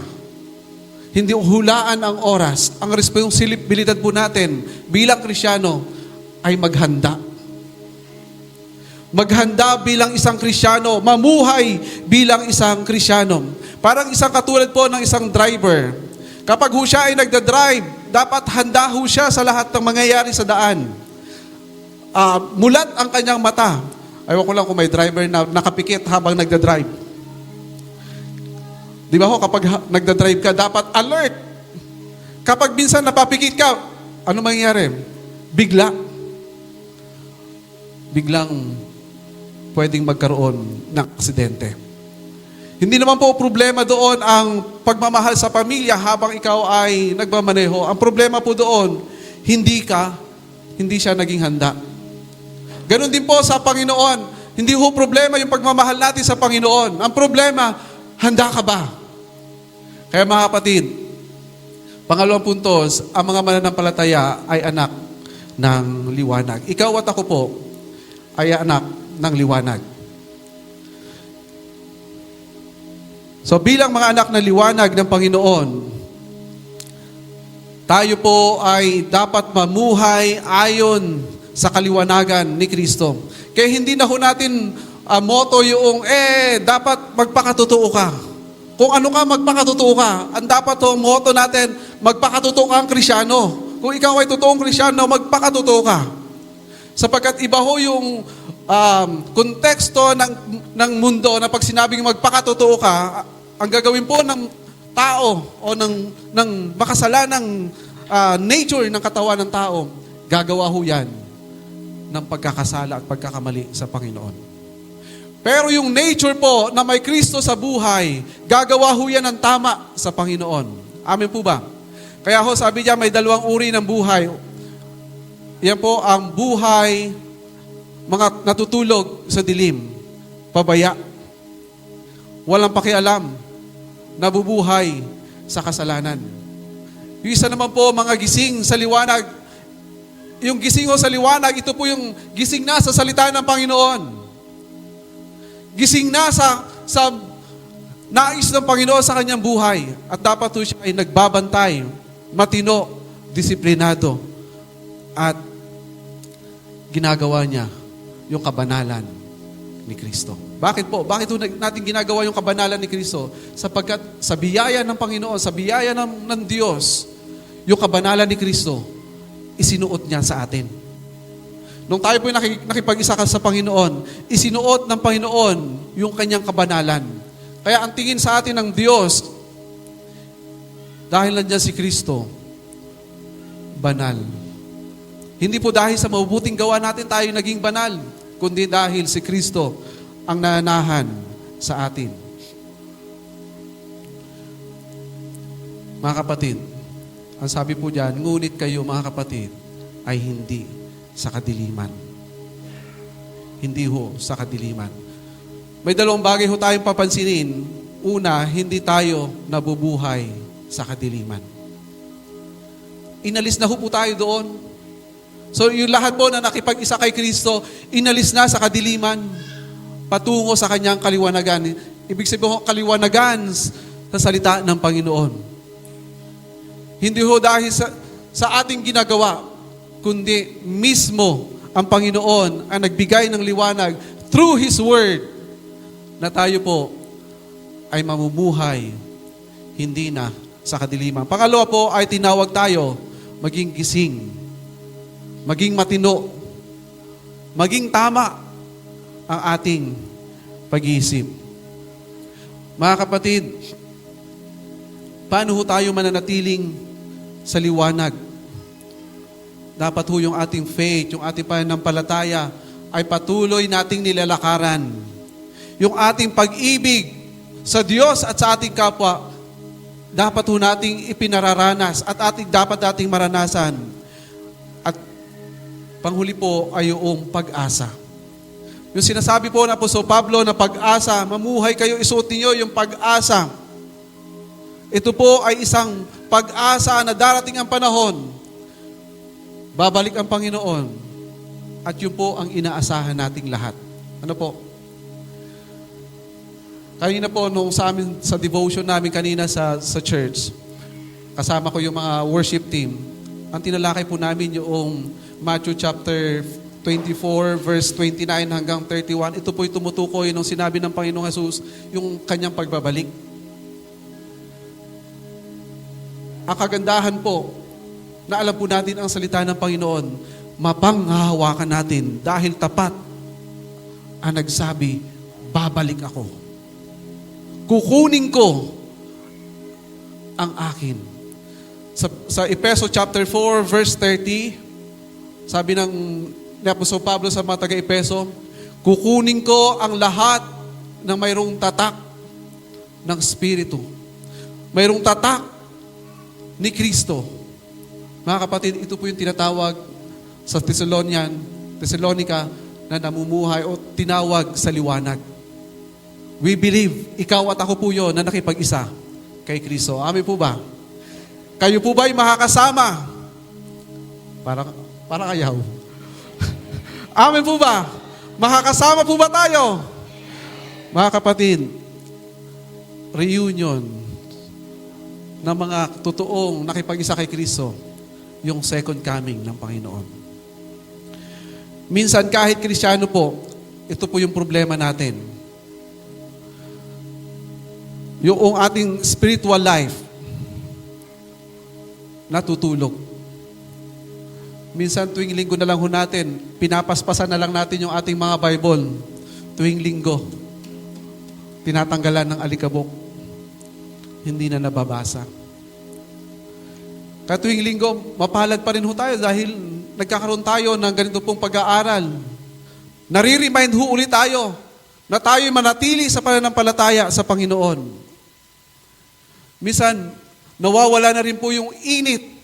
S4: hindi hulaan ang oras. Ang responsibilidad po natin bilang Kristiyano ay maghanda. Maghanda bilang isang Kristiyano, mamuhay bilang isang Kristiyano. Parang isang katulad po ng isang driver. Kapag ho siya ay nagdadrive, dapat handa ho siya sa lahat ng mangyayari sa daan. Mulat ang kanyang mata. Ayaw ko lang kung may driver na nakapikit habang nagdadrive. Di ba ho, kapag nagdadrive ka, dapat alert. Kapag minsan napapikit ka, ano mangyayari? Biglang pwedeng magkaroon ng aksidente. Hindi naman po problema doon ang pagmamahal sa pamilya habang ikaw ay nagmamaneho. Ang problema po doon, hindi siya naging handa. Ganon din po sa Panginoon. Hindi ho problema yung pagmamahal natin sa Panginoon. Ang problema, handa ka ba? Kaya mga kapatid, pangalawang punto, ang mga mananampalataya ay anak ng liwanag. Ikaw at ako po ay anak ng liwanag. So bilang mga anak ng liwanag ng Panginoon, tayo po ay dapat mamuhay ayon sa kaliwanagan ni Kristo. Kaya hindi na ho natin motto yung, dapat magpakatotoo ka. Kung ano ka, magpakatotoo ka. Ang dapat ho, motto natin, magpakatotoo ka ang Krisyano. Kung ikaw ay totoong Krisyano, magpakatotoo ka. Sapagkat iba ho yung konteksto ng mundo na pag sinabing magpakatotoo ka, ang gagawin po ng tao o ng makasalanang nature ng katawan ng tao, gagawa ho yan ng pagkakasala at pagkakamali sa Panginoon. Pero yung nature po na may Kristo sa buhay, gagawa ho yan ng tama sa Panginoon. Amen po ba? Kaya ho, sabi niya, may dalawang uri ng buhay. Yan po ang buhay, mga natutulog sa dilim, pabaya, walang pakialam, nabubuhay sa kasalanan. Yung isa naman po, mga gising sa liwanag. Yung gising ho sa liwanag, ito po yung gising na sa salita ng Panginoon. Gising na sa nais ng Panginoon sa kanyang buhay. At dapat po siya ay nagbabantay, matino, disiplinado, at ginagawa niya yung kabanalan ni Kristo. Bakit po? Bakit po natin ginagawa yung kabanalan ni Kristo? Sapagkat sa biyaya ng Panginoon, sa biyaya ng Diyos, yung kabanalan ni Kristo, isinuot niya sa atin. Nung tayo po nakipag-isa sa Panginoon, isinuot ng Panginoon yung kanyang kabanalan. Kaya ang tingin sa atin ng Diyos, dahil nandiyan si Kristo, banal. Hindi po dahil sa mabubuting gawa natin tayo naging banal, kundi dahil si Kristo ang nananahan sa atin. Mga kapatid, ang sabi po diyan, ngunit kayo mga kapatid ay hindi sa kadiliman. Hindi ho sa kadiliman. May dalawang bagay ho tayong papansinin. Una, hindi tayo nabubuhay sa kadiliman. Inalis na ho po tayo doon. So yung lahat po na nakipag-isa kay Kristo, inalis na sa kadiliman, patungo sa kanyang kaliwanagan. Ibig sabihin, kaliwanagan sa salita ng Panginoon. Hindi ho dahil sa ating ginagawa, kundi mismo ang Panginoon ang nagbigay ng liwanag through His Word na tayo po ay mamumuhay hindi na sa kadiliman. Pangalawa po ay tinawag tayo maging gising, maging matino, maging tama ang ating pag-iisip. Mga kapatid, paano ho tayo mananatiling sa liwanag? Dapat ho yung ating faith, yung ating pananampalataya ay patuloy nating nilalakaran. Yung ating pag-ibig sa Diyos at sa ating kapwa, dapat ho nating ipinararanas at dapat nating maranasan. At panghuli po ay yung pag-asa. Yung sinasabi po ng Apostol Pablo na pag-asa, mamuhay kayo, isuot ninyo yung pag-asa. Ito po ay isang pag-asa na darating ang panahon Babalik ang Panginoon at yun po ang inaasahan nating lahat. Ano po? Kanina po, nung sa amin, sa devotion namin kanina sa church, kasama ko yung mga worship team, ang tinalakay po namin yung Matthew chapter 24, verse 29 hanggang 31. Ito po'y tumutukoy nung sinabi ng Panginoong Jesus, yung kanyang pagbabalik. Ang kagandahan po, na alam po natin ang salita ng Panginoon, mapanghahawakan natin dahil tapat ang nagsabi, babalik ako. Kukunin ko ang akin. Sa Efeso chapter 4, verse 30, sabi ng ni Apostol Pablo sa mga taga-Efeso, kukunin ko ang lahat na mayroong tatak ng Espiritu. Mayroong tatak ni Kristo. Mga kapatid, ito po yung tinatawag sa Thessalonica na namumuhay o tinawag sa liwanag. We believe, ikaw at ako po yun na nakipag-isa kay Kristo. Amin po ba? Kayo po ba ay makakasama? Para ayaw. Amin po ba? Makakasama po ba tayo? Mga kapatid, reunion ng mga totoong nakipag-isa kay Kristo, yung second coming ng Panginoon. Minsan kahit Kristiyano po, ito po yung problema natin. Yung ating spiritual life, natutulog. Minsan tuwing linggo na lang ho natin, pinapaspasan na lang natin yung ating mga Bible. Tuwing linggo, tinatanggalan ng alikabok. Hindi na nababasa. Kaya tuwing linggo, mapalad pa rin ho tayo dahil nagkakaroon tayo ng ganito pong pag-aaral. Nare-remind ho ulit tayo na tayo'y manatili sa pananampalataya sa Panginoon. Minsan, nawawala na rin po yung init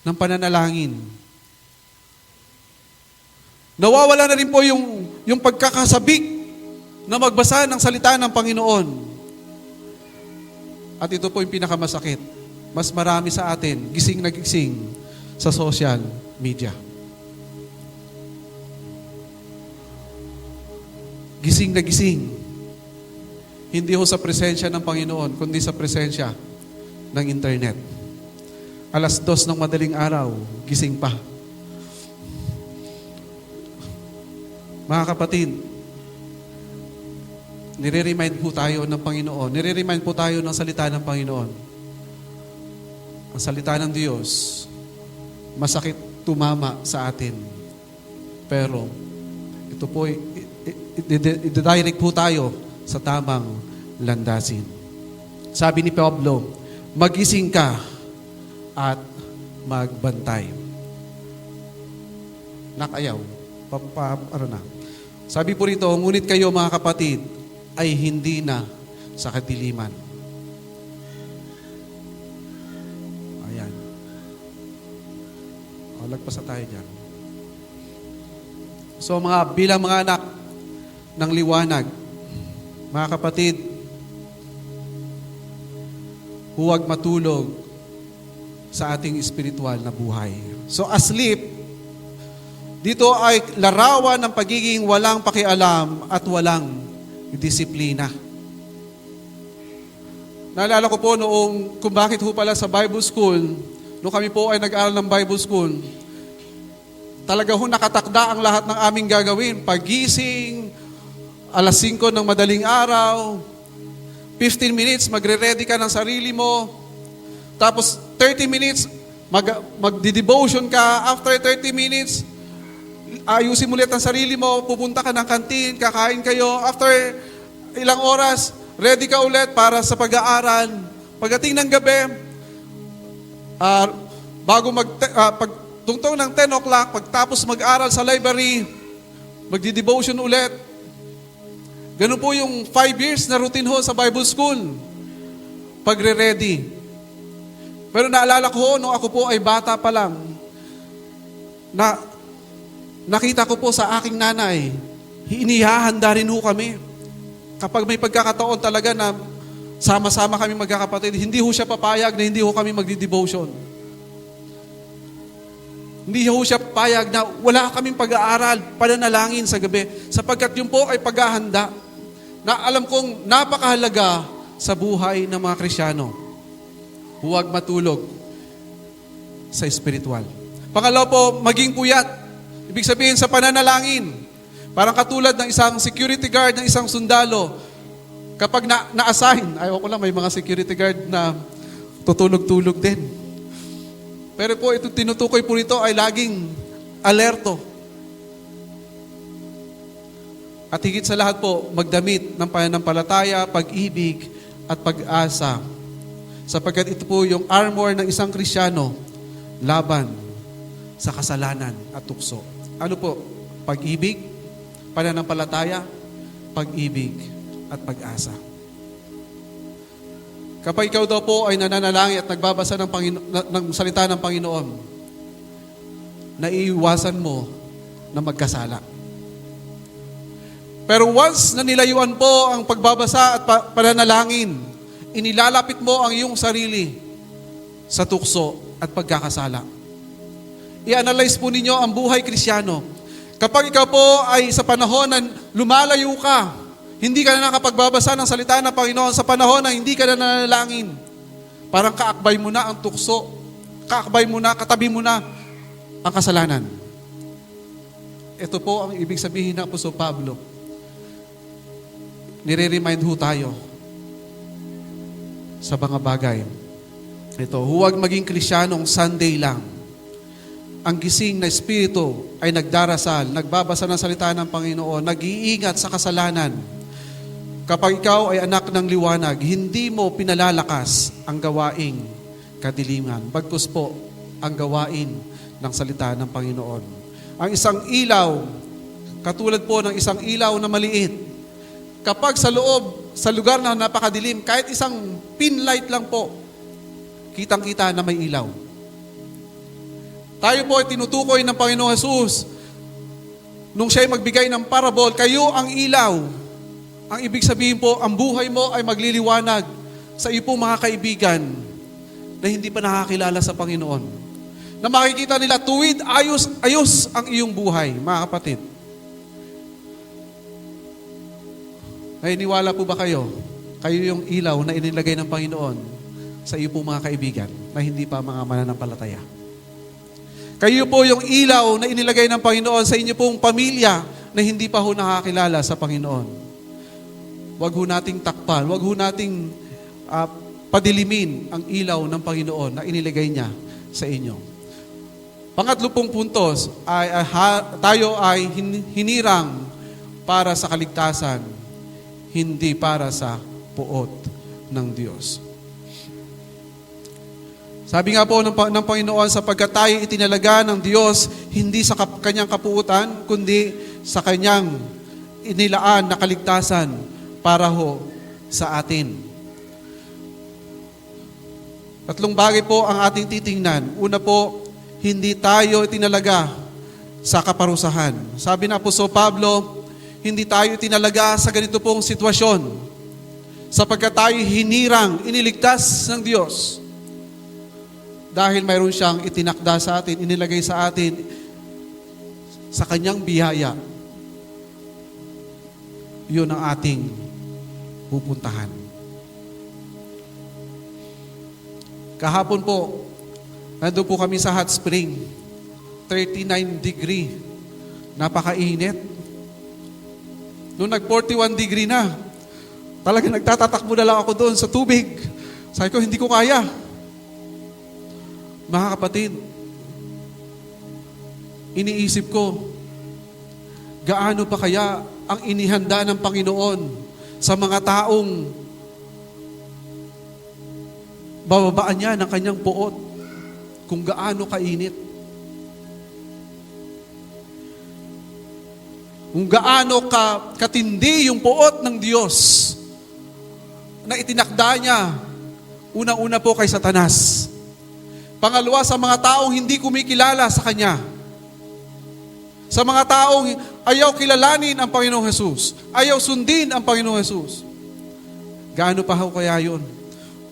S4: ng pananalangin. Nawawala na rin po yung pagkakasabik na magbasa ng salita ng Panginoon. At ito po yung pinakamasakit. Mas marami sa atin, gising na gising sa social media. Gising na gising. Hindi ho sa presensya ng Panginoon, kundi sa presensya ng internet. 2:00 ng madaling araw, gising pa. Mga kapatid, nire-remind po tayo ng Panginoon. Nire-remind po tayo ng salita ng Panginoon. Ang salita ng Diyos, masakit tumama sa atin. Pero, ito po, i-direct po tayo sa tamang landasin. Sabi ni Pablo, magising ka at magbantay. Nakayaw. Sabi po rito, ngunit kayo mga kapatid, ay hindi na sa kadiliman. Ayan. O, lagpas na tayo dyan. So, bilang mga anak ng liwanag, mga kapatid, huwag matulog sa ating espiritual na buhay. So, asleep, dito ay larawan ng pagiging walang pakialam at walang disiplina. Naalala ko po noong, kung bakit ho pala sa Bible School, noong kami po ay nag-aaral ng Bible School, talaga ho nakatakda ang lahat ng aming gagawin. Pagising, 5:00 ng madaling araw, 15 minutes, magre-ready ka ng sarili mo. Tapos 30 minutes, magdi-devotion ka. After 30 minutes, ayusin mo ulit ang sarili mo, pupunta ka ng kantin, kakain kayo. After ilang oras, ready ka ulit para sa pag-aaral. Pagdating ng gabi, pagtungtong ng 10 o'clock, pagtapos mag-aral sa library, magdi-devotion ulit. Ganun po yung 5 years na routine ho sa Bible School. Pagre-ready. Pero naalala ko ho, nung ako po ay bata pa lang, nakita ko po sa aking nanay, inihahanda rin ho kami. Kapag may pagkakataon talaga na sama-sama kami magkakapatid, hindi ho siya papayag na hindi ho kami magdi-devotion. Hindi ho siya payag na wala kaming pag-aaral, pananalangin sa gabi. Sapagkat yun po ay paghahanda na alam kong napakahalaga sa buhay ng mga Kristyano. Huwag matulog sa espiritual. Pangalawa po, maging puyat. Ibig sabihin sa pananalangin. Parang katulad ng isang security guard, ng isang sundalo. Kapag na-assign, ayaw ko lang, may mga security guard na tutulog-tulog din. Pero po, ito tinutukoy po rito ay laging alerto. At higit sa lahat po, magdamit ng pananampalataya, pag-ibig, at pag-asa. Sapagkat ito po yung armor ng isang Kristyano laban sa kasalanan at tukso. Ano po? Pag-ibig, pananampalataya, pag-ibig, at pag-asa. Kapag ikaw daw po ay nananalangin at nagbabasa ng salita ng Panginoon, naiiwasan mo na magkasala. Pero once na nilayuan po ang pagbabasa at pananalangin, inilalapit mo ang iyong sarili sa tukso at pagkakasala. I-analyze po ninyo ang buhay Kristyano. Kapag ikaw po ay sa panahon na lumalayo ka, hindi ka na nakapagbabasa ng salita ng Panginoon sa panahon na hindi ka na nanalangin. Parang kaakbay mo na ang tukso. Kaakbay mo na, katabi mo na ang kasalanan. Ito po ang ibig sabihin ng Apostol Pablo. Nire-remind ho tayo sa mga bagay. Ito, huwag maging Kristiyanong Sunday lang. Ang gising na espiritu ay nagdarasal, nagbabasa ng salita ng Panginoon, nag-iingat sa kasalanan. Kapag ikaw ay anak ng liwanag, hindi mo pinalalakas ang gawaing kadiliman. Bagkus po ang gawain ng salita ng Panginoon. Ang isang ilaw, katulad po ng isang ilaw na maliit, kapag sa loob, sa lugar na napakadilim, kahit isang pin light lang po, kitang-kita na may ilaw. Tayo po ay tinutukoy ng Panginoon Jesus. Nung siya'y magbigay ng parable, kayo ang ilaw. Ang ibig sabihin po, ang buhay mo ay magliliwanag sa iyo pong mga kaibigan na hindi pa nakakilala sa Panginoon. Na makikita nila tuwid, ayos ang iyong buhay, mga kapatid. Naniniwala po ba kayo? Kayo yung ilaw na inilagay ng Panginoon sa iyo pong mga kaibigan na hindi pa mga mananampalataya. Kayo po yung ilaw na inilagay ng Panginoon sa inyo pong pamilya na hindi pa ho nakakilala sa Panginoon. Huwag ho nating takpan, huwag ho nating padilimin ang ilaw ng Panginoon na inilagay niya sa inyo. Pangatlo pong puntos, tayo ay hinirang para sa kaligtasan, hindi para sa puot ng Diyos. Sabi nga po ng Panginoon, sapagkat tayo itinalaga ng Diyos, hindi sa kanyang kapuutan, kundi sa kanyang inilaan na kaligtasan para ho sa atin. Tatlong bagay po ang ating titingnan. Una po, hindi tayo itinalaga sa kaparusahan. Sabi na Apostol Pablo, hindi tayo itinalaga sa ganito pong sitwasyon. Sapagkat tayo hinirang, iniligtas ng Diyos. Dahil mayroon siyang itinakda sa atin, inilagay sa atin sa kanyang biyaya. Yun ang ating pupuntahan. Kahapon po, nandun po kami sa hot spring. 39 degree. Napakainit. Noong nag-41 degree na, talaga nagtatatakbo na lang ako doon sa tubig. Sabi ko, hindi ko kaya. Mga kapatid, iniisip ko, gaano pa kaya ang inihanda ng Panginoon sa mga taong bababaan niya ng kanyang puot kung gaano kainit. Kung gaano katindi yung puot ng Diyos na itinakda niya, unang-una po kay Satanas. Pangalawa, sa mga taong hindi kumikilala sa Kanya. Sa mga taong ayaw kilalanin ang Panginoong Jesus. Ayaw sundin ang Panginoong Jesus. Gaano pa ho kaya yun?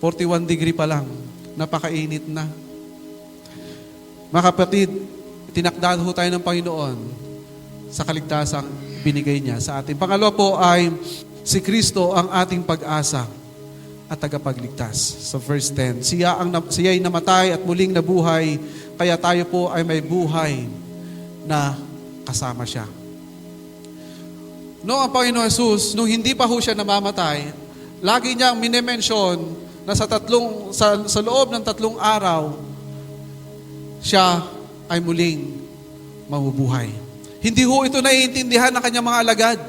S4: 41 degree pa lang. Napakainit na. Mga kapatid, tinakda ho tayo ng Panginoon sa kaligtasang binigay niya sa atin. Pangalawa po ay si Kristo ang ating pag-asa at tagapagligtas. Sa verse 10, siya'y namatay at muling nabuhay, kaya tayo po ay may buhay na kasama siya. No, ang Panginoon Jesus, nung hindi pa ho siya namamatay, lagi niyang minimension na sa loob ng 3 araw, siya ay muling mabubuhay. Hindi ho ito naiintindihan ng kanyang mga alagad.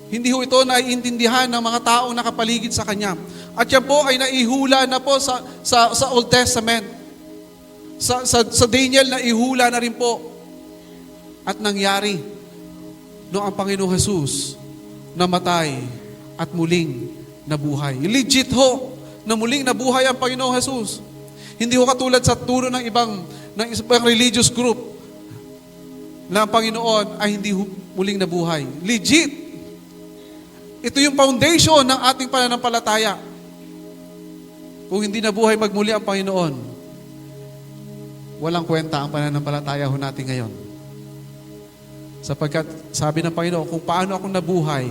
S4: Hindi ho ito naiintindihan ng mga taong nakapaligid sa kanya. At yan po ay naihula na po sa Old Testament. Sa Daniel na ihula na rin po. At nangyari noong ang Panginoong Jesus namatay at muling nabuhay. Legit ho na muling nabuhay ang Panginoong Jesus. Hindi ho katulad sa turo ng ibang religious group na ang Panginoon ay hindi muling nabuhay. Legit. Ito yung foundation ng ating pananampalataya. Kung hindi nabuhay magmuli ang Panginoon, walang kwenta ang pananampalataya ho natin ngayon. Sapagkat sabi ng Panginoon, kung paano ako nabuhay,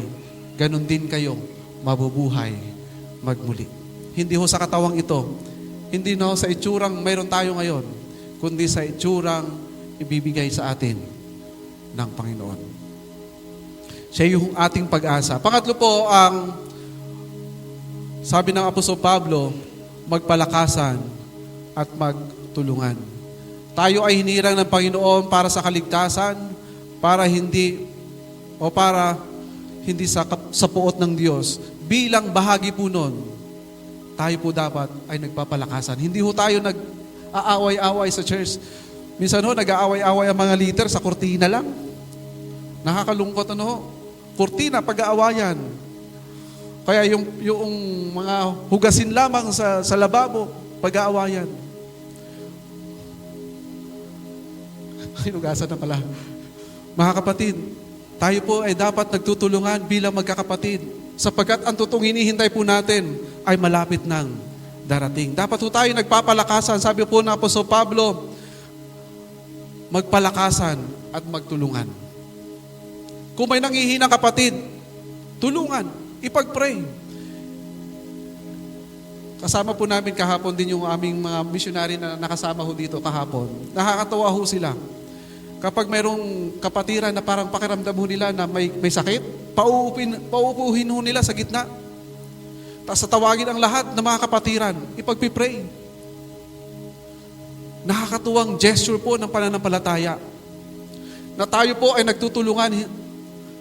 S4: ganun din kayo mabubuhay magmuli. Hindi ho sa katawang ito, hindi na ho sa itsurang mayroon tayo ngayon, kundi sa itsurang ibibigay sa atin ng Panginoon. Siya yung ating pag-asa. Pangatlo po, ang sabi ng Apostol Pablo, magpalakasan at magtulungan. Tayo ay hinirang ng Panginoon para sa kaligtasan, para hindi sa puot ng Diyos. Bilang bahagi po nun, tayo po dapat ay nagpapalakasan. Hindi ho tayo nag-aaway-away sa church. Minsan ho, nag-aaway-away ang mga leader sa kurtina lang. Nakakalungkot kurtina, pag-aawayan. Kaya yung mga hugasin lamang sa lababo, pag-aawayan. Hinugasan na pala. Mga kapatid, tayo po ay dapat nagtutulungan bilang magkakapatid sapagkat ang totoong hinihintay po natin ay malapit nang darating. Dapat po tayo nagpapalakasan. Sabi po ng Apostol Pablo, magpalakasan at magtulungan. Kung may nanghihinang kapatid, tulungan, ipag-pray. Kasama po namin kahapon din yung aming mga missionary na nakasama ho dito kahapon. Nakakatawa ho sila. Kapag mayroong kapatiran na parang pakiramdam ho nila na may sakit, pauupuhin ho nila sa gitna. Tapos tawagin ang lahat ng mga kapatiran, ipagpipray. Nakakatuwang gesture po ng pananampalataya. Na tayo po ay nagtutulungan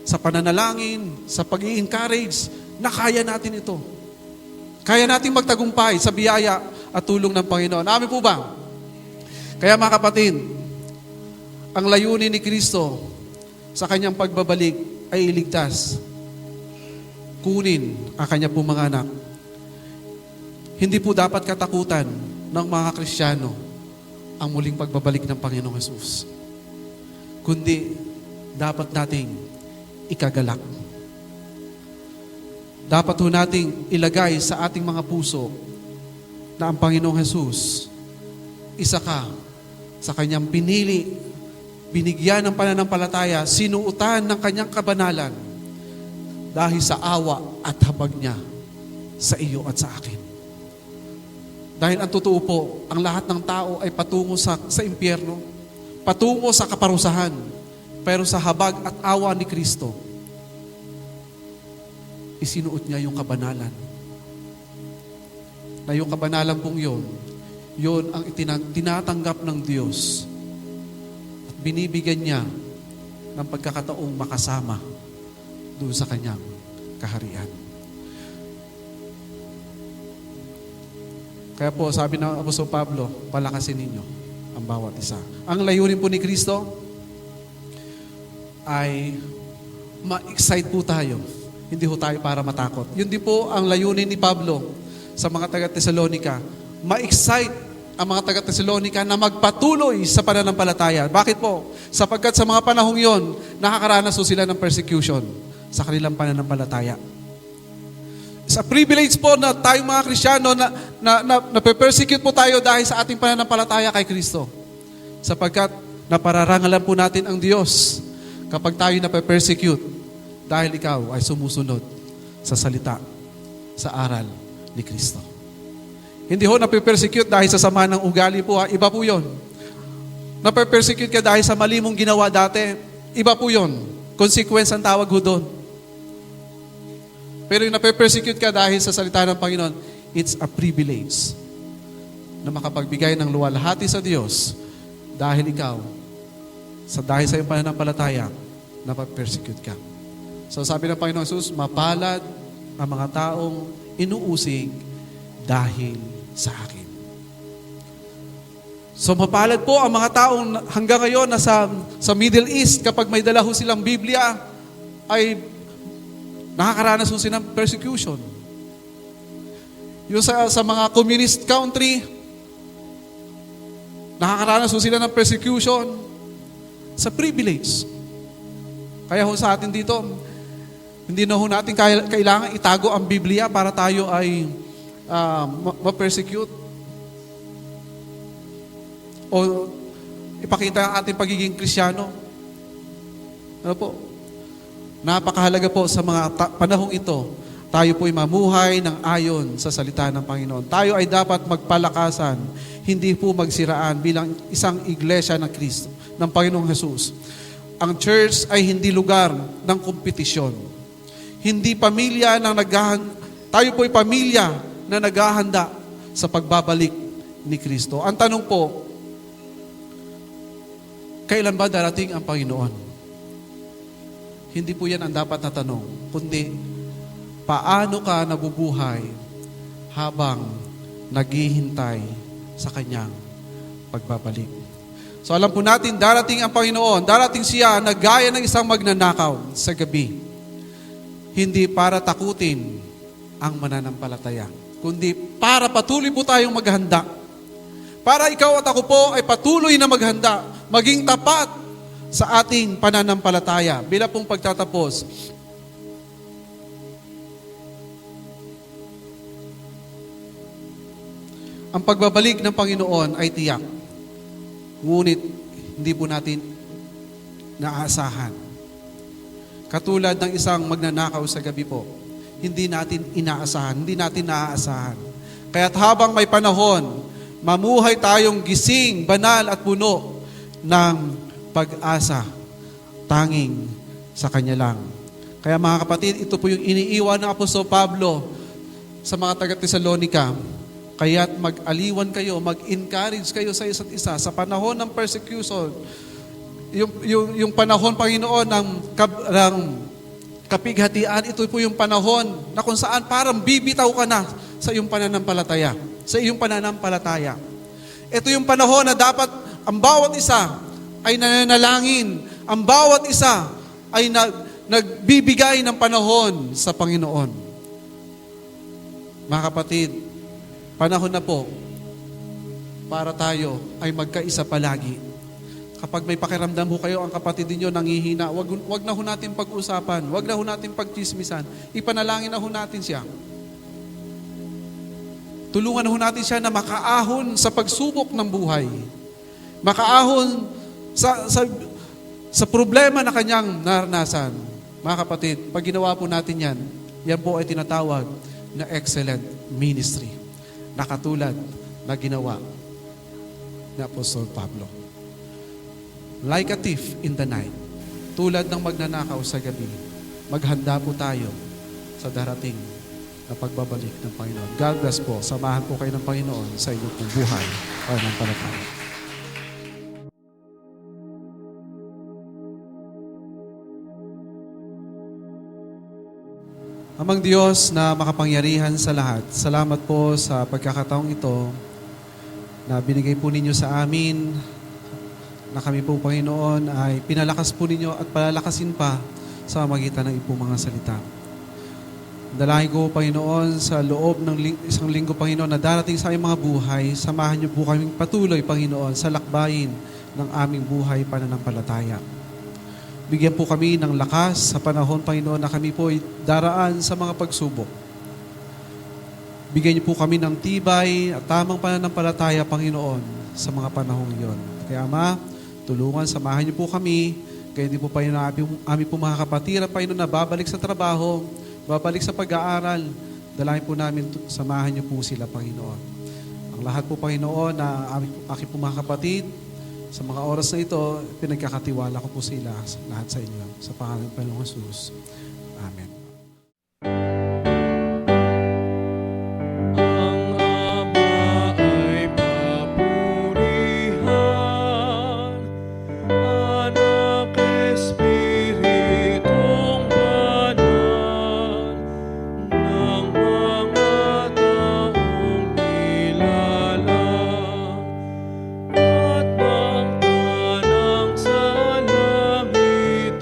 S4: sa pananalangin, sa pag-i-encourage, na kaya natin ito. Kaya natin magtagumpay sa biyaya at tulong ng Panginoon. Amin po ba? Kaya mga kapatid, ang layunin ni Kristo sa kanyang pagbabalik ay iligtas. Kunin ang kanya pong mga anak. Hindi po dapat katakutan ng mga Kristiyano ang muling pagbabalik ng Panginoong Jesus. Kundi dapat nating ikagalak. Dapat ho nating ilagay sa ating mga puso na ang Panginoong Jesus, isa ka sa kanyang pinili, binigyan ng pananampalataya, sinuutan ng kanyang kabanalan dahil sa awa at habag niya sa iyo at sa akin. Dahil ang totoo po, ang lahat ng tao ay patungo sa impyerno, patungo sa kaparusahan, pero sa habag at awa ni Kristo, isinuot niya yung kabanalan. Na yung kabanalan pong yun ang tinatanggap ng Diyos at binibigyan niya ng pagkakataong makasama doon sa kanyang kaharian. Kaya po, sabi ng Apostol Pablo, palakasin ninyo ang bawat isa. Ang layunin po ni Kristo ay ma-excite po tayo. Hindi ho tayo para matakot. Yun din po ang layunin ni Pablo sa mga taga-Tesalonica. Ma-excite ang mga taga-Tesalonica na magpatuloy sa pananampalataya. Bakit po? Sapagkat sa mga panahong yon, nakakaranas po sila ng persecution sa kanilang pananampalataya. Sa privilege po na tayong mga Kristiyano na persecute po tayo dahil sa ating pananampalataya kay Kristo. Sapagkat napararangalan po natin ang Diyos kapag tayo nape-persecute dahil ikaw ay sumusunod sa salita, sa aral ni Kristo. Hindi ho nape-persecute dahil sa sama ng ugali po, ha? Iba po yun. Nape-persecute ka dahil sa mali mong ginawa dati, iba po yun. Consequence ang tawag ho doon. Pero yung nape-persecute ka dahil sa salita ng Panginoon, it's a privilege na makapagbigay ng luwalhati sa Diyos dahil ikaw, dahil sa iyong pananampalataya, nape-persecute ka. So sabi ng Panginoon Jesus, mapalad ang mga taong inuusig dahil sa akin. So mapalad po ang mga taong hanggang ngayon na sa Middle East, kapag may dala ho silang Biblia, ay nakakaranas ho sila ng persecution. Yung sa mga communist country, nakakaranas ho sila ng persecution sa privilege. Kaya ho sa atin dito, hindi na ho natin kailangan itago ang Biblia para tayo ay ma-persecute o ipakita ang ating pagiging Kristiyano. Ano po? Napakahalaga po sa mga panahong ito, tayo po'y mamuhay ng ayon sa salita ng Panginoon. Tayo ay dapat magpalakasan, hindi po magsiraan bilang isang iglesia ng Kristo, ng Panginoong Jesus. Ang church ay hindi lugar ng kompetisyon. Hindi pamilya na tayo po'y pamilya na naghahanda sa pagbabalik ni Kristo. Ang tanong po, kailan ba darating ang Panginoon? Hindi po yan ang dapat na tanong, kundi paano ka nabubuhay habang naghihintay sa Kanyang pagbabalik. So alam po natin, darating ang Panginoon, darating siya na gaya ng isang magnanakaw sa gabi. Hindi para takutin ang mananampalataya, kundi para patuloy po tayong maghanda. Para ikaw at ako po ay patuloy na maghanda, maging tapat sa ating pananampalataya. Bilang pong pagtatapos, ang pagbabalik ng Panginoon ay tiyak. Ngunit hindi po natin naaasahan. Katulad ng isang magnanakaw sa gabi po, hindi natin inaasahan, hindi natin naaasahan. Kaya't habang may panahon, mamuhay tayong gising, banal at puno ng pag-asa, tanging sa Kanya lang. Kaya mga kapatid, ito po yung iniiwan ng Apostol Pablo sa mga taga-Tesalonica. Kaya't mag-aliwan kayo, mag-encourage kayo sa isa't isa sa panahon ng persecution, yung panahon, Panginoon, ng kapighatian, ito po yung panahon na kung saan parang bibitaw ka na sa iyong pananampalataya. Sa iyong pananampalataya. Ito yung panahon na dapat ang bawat isa ay nananalangin. Ang bawat isa ay nagbibigay ng panahon sa Panginoon. Mga kapatid, panahon na po para tayo ay magkaisa palagi. Kapag may pakiramdam ho kayo, ang kapatid niyo nangihina, wag na ho natin pag-usapan, wag na ho natin pagchismisan. Ipanalangin na ho natin siya. Tulungan ho natin siya na makaahon sa pagsubok ng buhay. Makaahon sa problema na kanyang naranasan. Mga kapatid, pag ginawa po natin yan po ay tinatawag na excellent ministry. Nakatulad na ginawa ni Apostol Pablo. Like a thief in the night, tulad ng magnanakaw sa gabi, maghanda po tayo sa darating na pagbabalik ng Panginoon. God bless po. Samahan po kayo ng Panginoon sa inyong pong buhay o ng palataya. Amang Diyos na makapangyarihan sa lahat, salamat po sa pagkakataong ito na binigay po ninyo sa amin, na kami po, Panginoon, ay pinalakas po ninyo at palalakasin pa sa magitan ng ipong mga salita. Dalangin ko, Panginoon, sa loob ng isang linggo, Panginoon, na darating sa aming mga buhay, samahan niyo po kaming patuloy, Panginoon, sa lakbayin ng aming buhay pananampalataya. Bigyan po kami ng lakas sa panahon, Panginoon, na kami po ay daraan sa mga pagsubok. Bigyan niyo po kami ng tibay at tamang pananampalataya, Panginoon, sa mga panahong iyon. Kaya Ama, tulungan, samahan niyo po kami. Kaya di po Panginoon, aming po mga kapatid at Panginoon na babalik sa trabaho, babalik sa pag-aaral. Dalangin po namin, samahan niyo po sila, Panginoon. Ang lahat po, Panginoon, na aking po mga kapatid, sa mga oras na ito, pinagkakatiwala ko po sila, lahat sa inyo. Sa pangalan ng Panginoong Jesus. Amen.
S5: Ang Ama ay papurihan, Anak, Espiritong Banal, ng mga taong nilalang, at ng tanang sanamitan.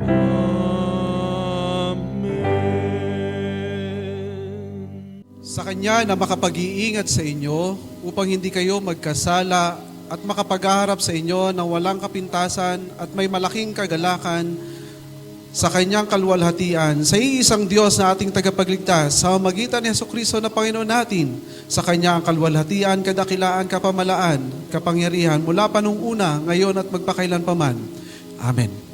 S5: Amen.
S4: Sa Kanya na makapag-iingat sa inyo upang hindi kayo magkasala at makapaghaharap sa inyo ng walang kapintasan at may malaking kagalakan sa Kanyang kalwalhatian, sa iisang Diyos na ating tagapagligtas, sa magitan ni Jesucristo na Panginoon natin, sa Kanya ang kalwalhatian, kadakilaan, kapamalaan, kapangyarihan, mula pa nung una, ngayon at magpakailanpaman. Amen.